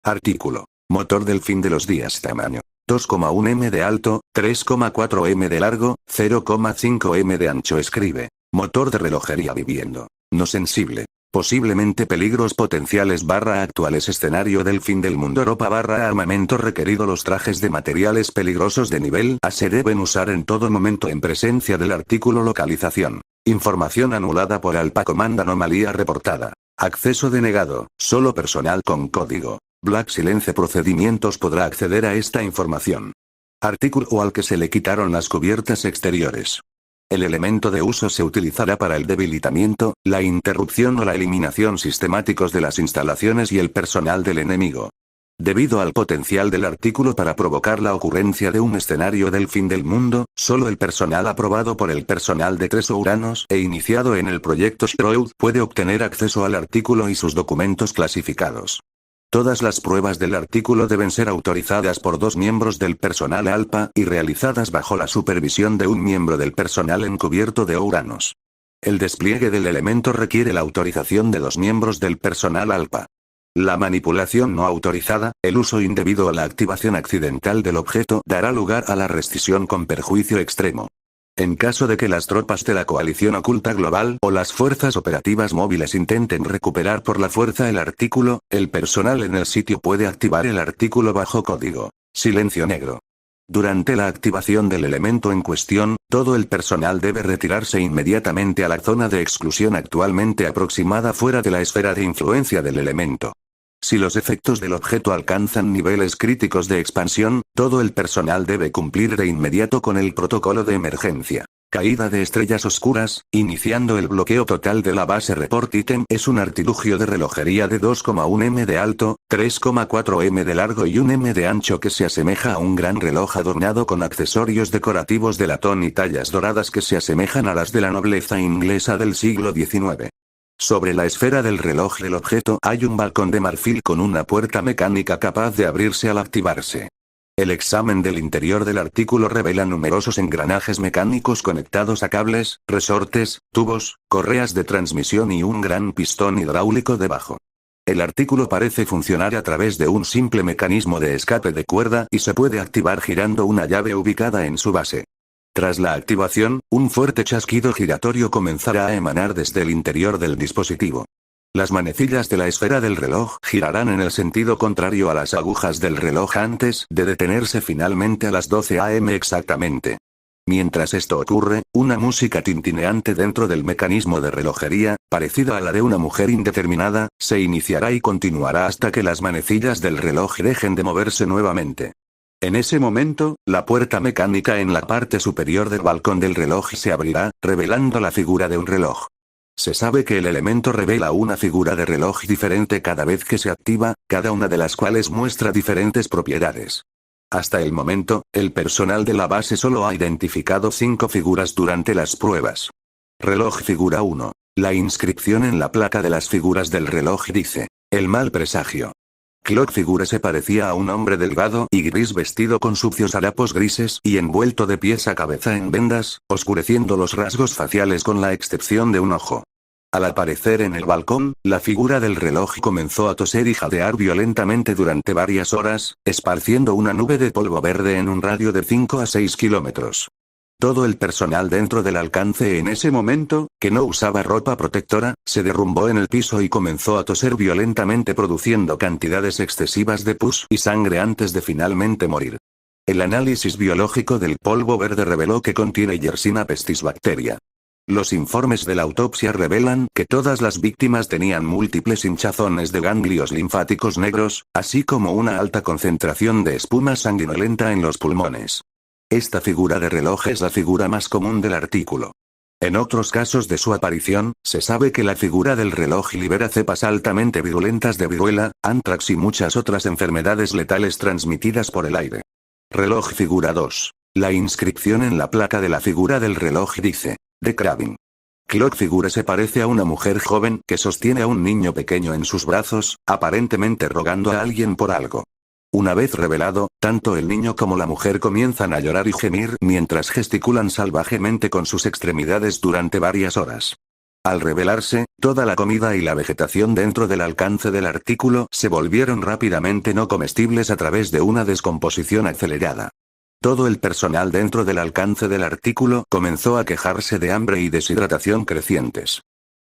Artículo. Motor del fin de los días. Tamaño: 2,1 m de alto, 3,4 m de largo, 0,5 m de ancho. Escribe. Motor de relojería viviendo. No sensible. Posiblemente peligros potenciales / actuales. Escenario del fin del mundo. Ropa / armamento requerido. Los trajes de materiales peligrosos de nivel A se deben usar en todo momento en presencia del artículo. Localización. Información anulada por Alpha Command. Anomalía reportada. Acceso denegado. Solo personal con código Black Silence Procedimientos podrá acceder a esta información. Artículo al que se le quitaron las cubiertas exteriores. El elemento de uso se utilizará para el debilitamiento, la interrupción o la eliminación sistemáticos de las instalaciones y el personal del enemigo. Debido al potencial del artículo para provocar la ocurrencia de un escenario del fin del mundo, solo el personal aprobado por el personal de 3 Uranos e iniciado en el proyecto Shroud puede obtener acceso al artículo y sus documentos clasificados. Todas las pruebas del artículo deben ser autorizadas por 2 miembros del personal Alpha y realizadas bajo la supervisión de un miembro del personal encubierto de Uranos. El despliegue del elemento requiere la autorización de 2 miembros del personal Alpha. La manipulación no autorizada, el uso indebido o la activación accidental del objeto dará lugar a la rescisión con perjuicio extremo. En caso de que las tropas de la coalición oculta global o las fuerzas operativas móviles intenten recuperar por la fuerza el artículo, el personal en el sitio puede activar el artículo bajo código silencio negro. Durante la activación del elemento en cuestión, todo el personal debe retirarse inmediatamente a la zona de exclusión actualmente aproximada fuera de la esfera de influencia del elemento. Si los efectos del objeto alcanzan niveles críticos de expansión, todo el personal debe cumplir de inmediato con el protocolo de emergencia. Caída de estrellas oscuras, iniciando el bloqueo total de la base. Report Item es un artilugio de relojería de 2,1 m de alto, 3,4 m de largo y 1 m de ancho que se asemeja a un gran reloj adornado con accesorios decorativos de latón y tallas doradas que se asemejan a las de la nobleza inglesa del siglo XIX. Sobre la esfera del reloj del objeto hay un balcón de marfil con una puerta mecánica capaz de abrirse al activarse. El examen del interior del artículo revela numerosos engranajes mecánicos conectados a cables, resortes, tubos, correas de transmisión y un gran pistón hidráulico debajo. El artículo parece funcionar a través de un simple mecanismo de escape de cuerda y se puede activar girando una llave ubicada en su base. Tras la activación, un fuerte chasquido giratorio comenzará a emanar desde el interior del dispositivo. Las manecillas de la esfera del reloj girarán en el sentido contrario a las agujas del reloj antes de detenerse finalmente a las 12 am exactamente. Mientras esto ocurre, una música tintineante dentro del mecanismo de relojería, parecida a la de una mujer indeterminada, se iniciará y continuará hasta que las manecillas del reloj dejen de moverse nuevamente. En ese momento, la puerta mecánica en la parte superior del balcón del reloj se abrirá, revelando la figura de un reloj. Se sabe que el elemento revela una figura de reloj diferente cada vez que se activa, cada una de las cuales muestra diferentes propiedades. Hasta el momento, el personal de la base solo ha identificado 5 figuras durante las pruebas. Reloj figura 1. La inscripción en la placa de las figuras del reloj dice: el mal presagio. Clock figura se parecía a un hombre delgado y gris vestido con sucios harapos grises y envuelto de pies a cabeza en vendas, oscureciendo los rasgos faciales con la excepción de un ojo. Al aparecer en el balcón, la figura del reloj comenzó a toser y jadear violentamente durante varias horas, esparciendo una nube de polvo verde en un radio de 5 a 6 kilómetros. Todo el personal dentro del alcance en ese momento, que no usaba ropa protectora, se derrumbó en el piso y comenzó a toser violentamente produciendo cantidades excesivas de pus y sangre antes de finalmente morir. El análisis biológico del polvo verde reveló que contiene Yersina pestis bacteria. Los informes de la autopsia revelan que todas las víctimas tenían múltiples hinchazones de ganglios linfáticos negros, así como una alta concentración de espuma sanguinolenta en los pulmones. Esta figura de reloj es la figura más común del artículo. En otros casos de su aparición, se sabe que la figura del reloj libera cepas altamente virulentas de viruela, antrax y muchas otras enfermedades letales transmitidas por el aire. Reloj figura 2. La inscripción en la placa de la figura del reloj dice: The Craving. Clock figura se parece a una mujer joven que sostiene a un niño pequeño en sus brazos, aparentemente rogando a alguien por algo. Una vez revelado, tanto el niño como la mujer comienzan a llorar y gemir mientras gesticulan salvajemente con sus extremidades durante varias horas. Al revelarse, toda la comida y la vegetación dentro del alcance del artículo se volvieron rápidamente no comestibles a través de una descomposición acelerada. Todo el personal dentro del alcance del artículo comenzó a quejarse de hambre y deshidratación crecientes.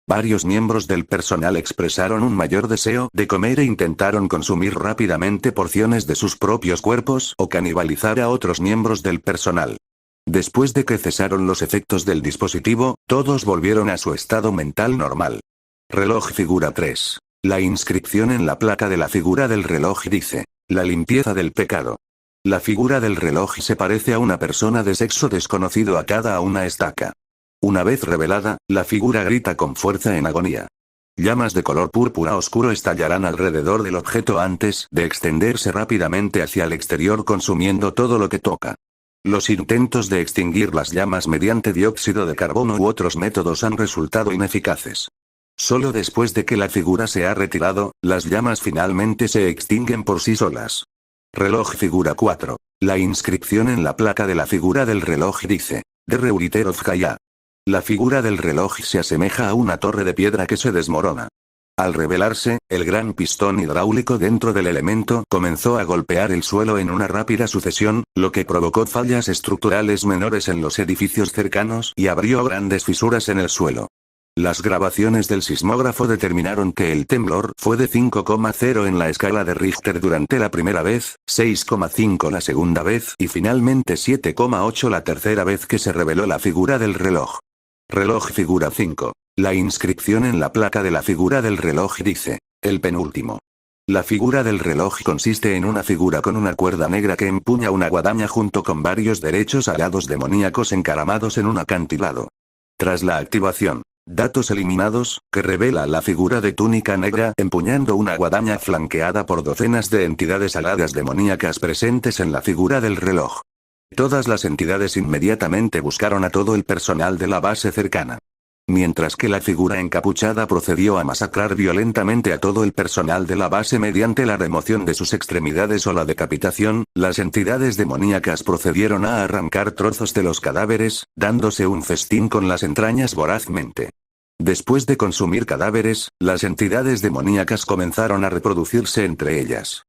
Varios miembros del personal expresaron un mayor deseo de comer e intentaron consumir rápidamente porciones de sus propios cuerpos o canibalizar a otros miembros del personal. Después de que cesaron los efectos del dispositivo, todos volvieron a su estado mental normal. Reloj figura 3. La inscripción en la placa de la figura del reloj dice: la limpieza del pecado. La figura del reloj se parece a una persona de sexo desconocido atada a una estaca. Una vez revelada, la figura grita con fuerza en agonía. Llamas de color púrpura oscuro estallarán alrededor del objeto antes de extenderse rápidamente hacia el exterior consumiendo todo lo que toca. Los intentos de extinguir las llamas mediante dióxido de carbono u otros métodos han resultado ineficaces. Solo después de que la figura se ha retirado, las llamas finalmente se extinguen por sí solas. Reloj figura 4. La inscripción en la placa de la figura del reloj dice: The Reuter of Gaia. La figura del reloj se asemeja a una torre de piedra que se desmorona. Al revelarse, el gran pistón hidráulico dentro del elemento comenzó a golpear el suelo en una rápida sucesión, lo que provocó fallas estructurales menores en los edificios cercanos y abrió grandes fisuras en el suelo. Las grabaciones del sismógrafo determinaron que el temblor fue de 5,0 en la escala de Richter durante la primera vez, 6,5 la segunda vez y finalmente 7,8 la tercera vez que se reveló la figura del reloj. Reloj figura 5. La inscripción en la placa de la figura del reloj dice: el penúltimo. La figura del reloj consiste en una figura con una cuerda negra que empuña una guadaña junto con varios derechos alados demoníacos encaramados en un acantilado. Tras la activación, datos eliminados, que revela la figura de túnica negra empuñando una guadaña flanqueada por docenas de entidades aladas demoníacas presentes en la figura del reloj. Todas las entidades inmediatamente buscaron a todo el personal de la base cercana. Mientras que la figura encapuchada procedió a masacrar violentamente a todo el personal de la base mediante la remoción de sus extremidades o la decapitación, las entidades demoníacas procedieron a arrancar trozos de los cadáveres, dándose un festín con las entrañas vorazmente. Después de consumir cadáveres, las entidades demoníacas comenzaron a reproducirse entre ellas.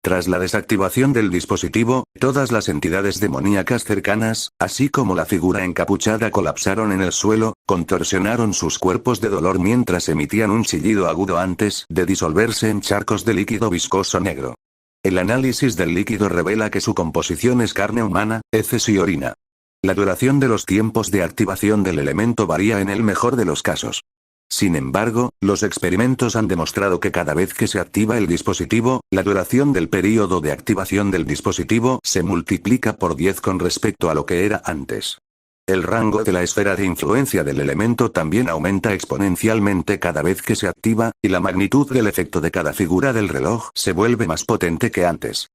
Tras la desactivación del dispositivo, todas las entidades demoníacas cercanas, así como la figura encapuchada, colapsaron en el suelo, contorsionaron sus cuerpos de dolor mientras emitían un chillido agudo antes de disolverse en charcos de líquido viscoso negro. El análisis del líquido revela que su composición es carne humana, heces y orina. La duración de los tiempos de activación del elemento varía en el mejor de los casos. Sin embargo, los experimentos han demostrado que cada vez que se activa el dispositivo, la duración del período de activación del dispositivo se multiplica por 10 con respecto a lo que era antes. El rango de la esfera de influencia del elemento también aumenta exponencialmente cada vez que se activa, y la magnitud del efecto de cada figura del reloj se vuelve más potente que antes.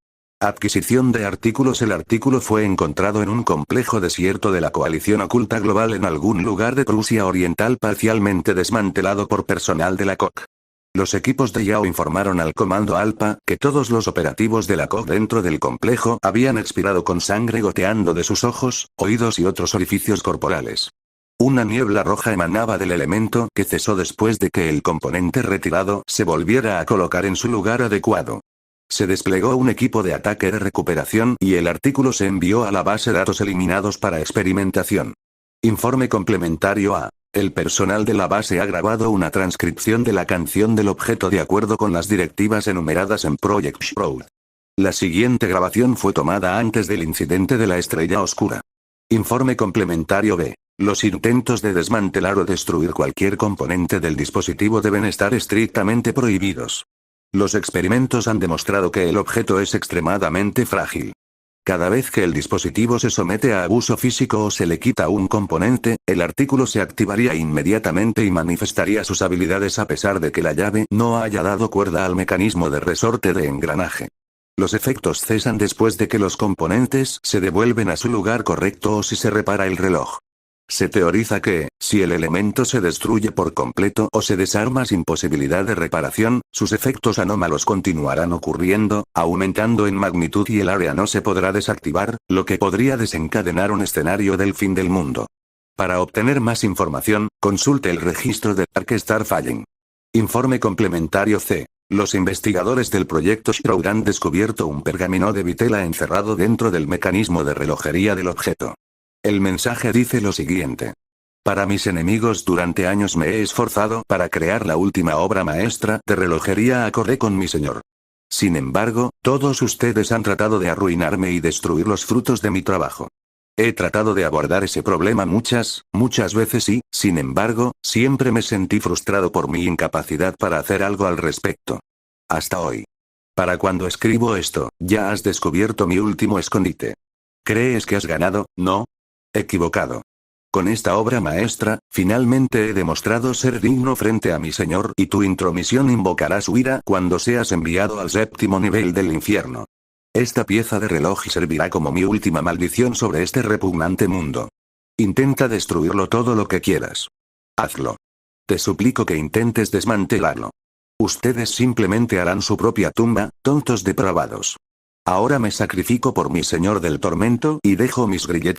Adquisición de artículos. El artículo fue encontrado en un complejo desierto de la coalición oculta global en algún lugar de Prusia Oriental parcialmente desmantelado por personal de la COC. Los equipos de Yao informaron al Comando Alpha que todos los operativos de la COC dentro del complejo habían expirado con sangre goteando de sus ojos, oídos y otros orificios corporales. Una niebla roja emanaba del elemento que cesó después de que el componente retirado se volviera a colocar en su lugar adecuado. Se desplegó un equipo de ataque de recuperación y el artículo se envió a la base de datos eliminados para experimentación. Informe complementario A. El personal de la base ha grabado una transcripción de la canción del objeto de acuerdo con las directivas enumeradas en Project Shroud. La siguiente grabación fue tomada antes del incidente de la estrella oscura. Informe complementario B. Los intentos de desmantelar o destruir cualquier componente del dispositivo deben estar estrictamente prohibidos. Los experimentos han demostrado que el objeto es extremadamente frágil. Cada vez que el dispositivo se somete a abuso físico o se le quita un componente, el artículo se activaría inmediatamente y manifestaría sus habilidades a pesar de que la llave no haya dado cuerda al mecanismo de resorte de engranaje. Los efectos cesan después de que los componentes se devuelven a su lugar correcto o si se repara el reloj. Se teoriza que, si el elemento se destruye por completo o se desarma sin posibilidad de reparación, sus efectos anómalos continuarán ocurriendo, aumentando en magnitud y el área no se podrá desactivar, lo que podría desencadenar un escenario del fin del mundo. Para obtener más información, consulte el registro de Dark Star Falling. Informe complementario C. Los investigadores del proyecto Shroud han descubierto un pergamino de vitela encerrado dentro del mecanismo de relojería del objeto. El mensaje dice lo siguiente. Para mis enemigos durante años me he esforzado para crear la última obra maestra de relojería acorde con mi señor. Sin embargo, todos ustedes han tratado de arruinarme y destruir los frutos de mi trabajo. He tratado de abordar ese problema muchas veces y, sin embargo, siempre me sentí frustrado por mi incapacidad para hacer algo al respecto. Hasta hoy. Para cuando escribo esto, ya has descubierto mi último escondite. ¿Crees que has ganado, no? Equivocado. Con esta obra maestra, finalmente he demostrado ser digno frente a mi señor y tu intromisión invocará su ira cuando seas enviado al séptimo nivel del infierno. Esta pieza de reloj servirá como mi última maldición sobre este repugnante mundo. Intenta destruirlo todo lo que quieras. Hazlo. Te suplico que intentes desmantelarlo. Ustedes simplemente harán su propia tumba, tontos depravados. Ahora me sacrifico por mi señor del tormento y dejo mis grilletes